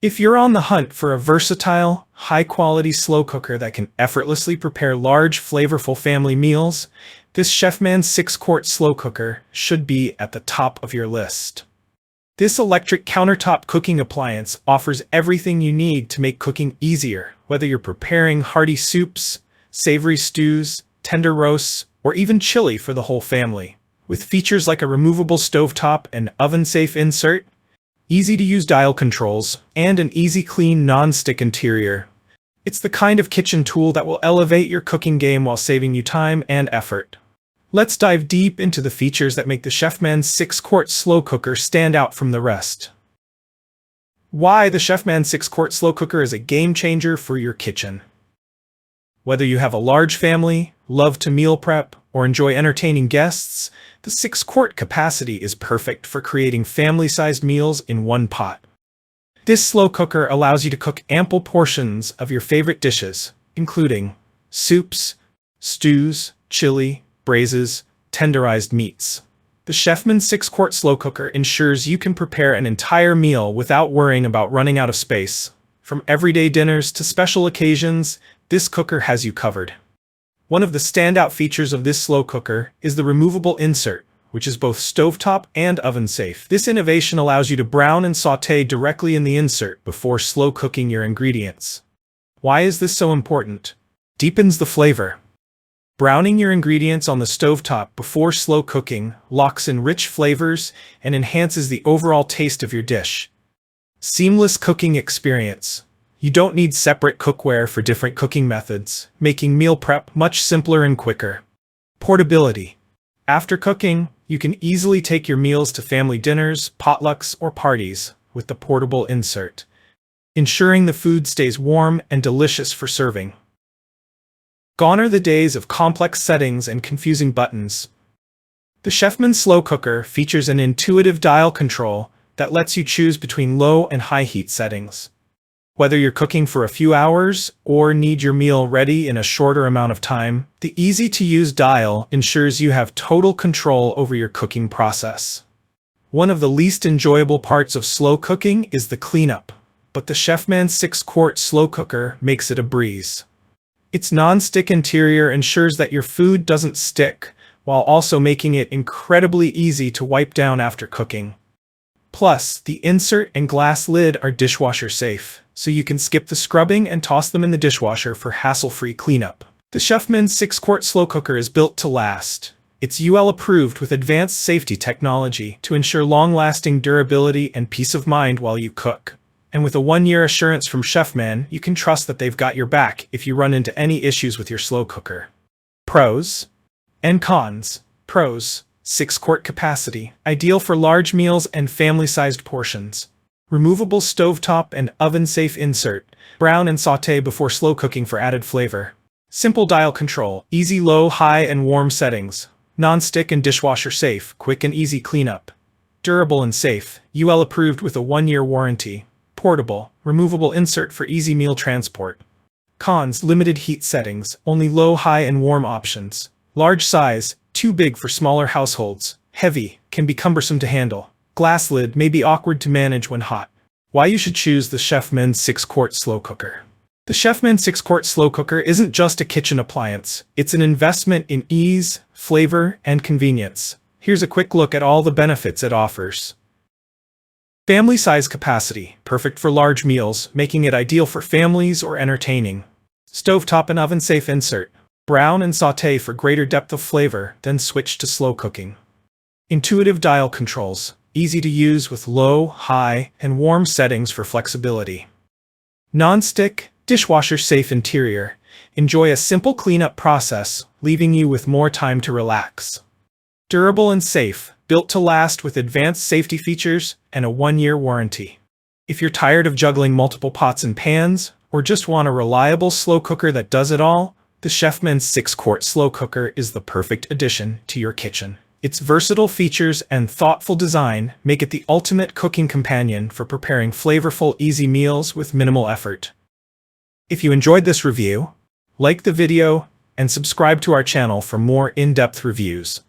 If you're on the hunt for a versatile, high-quality slow cooker that can effortlessly prepare large, flavorful family meals, this Chefman 6-Quart slow cooker should be at the top of your list. This electric countertop cooking appliance offers everything you need to make cooking easier, whether you're preparing hearty soups, savory stews, tender roasts, or even chili for the whole family. With features like a removable stovetop and oven-safe insert, easy-to-use dial controls, and an easy clean non-stick interior, it's the kind of kitchen tool that will elevate your cooking game while saving you time and effort. Let's dive deep into the features that make the Chefman 6-Quart slow cooker stand out from the rest. Why the Chefman 6-Quart slow cooker is a game changer for your kitchen. Whether you have a large family, love to meal prep, or enjoy entertaining guests, the 6-quart capacity is perfect for creating family-sized meals in one pot. This slow cooker allows you to cook ample portions of your favorite dishes, including soups, stews, chili, braises, tenderized meats. The Chefman 6-Quart slow cooker ensures you can prepare an entire meal without worrying about running out of space. From everyday dinners to special occasions, this cooker has you covered. One of the standout features of this slow cooker is the removable insert, which is both stovetop and oven-safe. This innovation allows you to brown and sauté directly in the insert before slow cooking your ingredients. Why is this so important? Deepens the flavor. Browning your ingredients on the stovetop before slow cooking locks in rich flavors and enhances the overall taste of your dish. Seamless cooking experience. You don't need separate cookware for different cooking methods, making meal prep much simpler and quicker. Portability. After cooking, you can easily take your meals to family dinners, potlucks, or parties with the portable insert, ensuring the food stays warm and delicious for serving. Gone are the days of complex settings and confusing buttons. The Chefman Slow Cooker features an intuitive dial control that lets you choose between low and high heat settings. Whether you're cooking for a few hours or need your meal ready in a shorter amount of time, the easy-to-use dial ensures you have total control over your cooking process. One of the least enjoyable parts of slow cooking is the cleanup, but the Chefman 6-Quart slow cooker makes it a breeze. Its non-stick interior ensures that your food doesn't stick, while also making it incredibly easy to wipe down after cooking. Plus, the insert and glass lid are dishwasher-safe, so you can skip the scrubbing and toss them in the dishwasher for hassle-free cleanup. The Chefman 6-Quart slow cooker is built to last. It's UL approved with advanced safety technology to ensure long-lasting durability and peace of mind while you cook. And with a 1-year assurance from Chefman, you can trust that they've got your back if you run into any issues with your slow cooker. Pros and cons. Pros: 6-quart capacity, ideal for large meals and family-sized portions. Removable stovetop and oven-safe insert, brown and sauté before slow cooking for added flavor. Simple dial control, easy low, high, and warm settings. Non-stick and dishwasher-safe, quick and easy cleanup. Durable and safe, UL approved with a 1-year warranty. Portable, removable insert for easy meal transport. Cons: limited heat settings, only low, high, and warm options. Large size, too big for smaller households. Heavy, can be cumbersome to handle. Glass lid may be awkward to manage when hot. Why you should choose the Chefman 6-Quart slow cooker. The Chefman 6-Quart slow cooker isn't just a kitchen appliance. It's an investment in ease, flavor, and convenience. Here's a quick look at all the benefits it offers. Family size capacity, perfect for large meals, making it ideal for families or entertaining. Stovetop and oven-safe insert. Brown and sauté for greater depth of flavor, then switch to slow cooking. Intuitive dial controls, easy to use with low, high, and warm settings for flexibility. Non-stick, dishwasher-safe interior. Enjoy a simple cleanup process, leaving you with more time to relax. Durable and safe, built to last with advanced safety features and a 1-year warranty. If you're tired of juggling multiple pots and pans, or just want a reliable slow cooker that does it all, the Chefman 6-Quart slow cooker is the perfect addition to your kitchen. Its versatile features and thoughtful design make it the ultimate cooking companion for preparing flavorful, easy meals with minimal effort. If you enjoyed this review, like the video and subscribe to our channel for more in-depth reviews.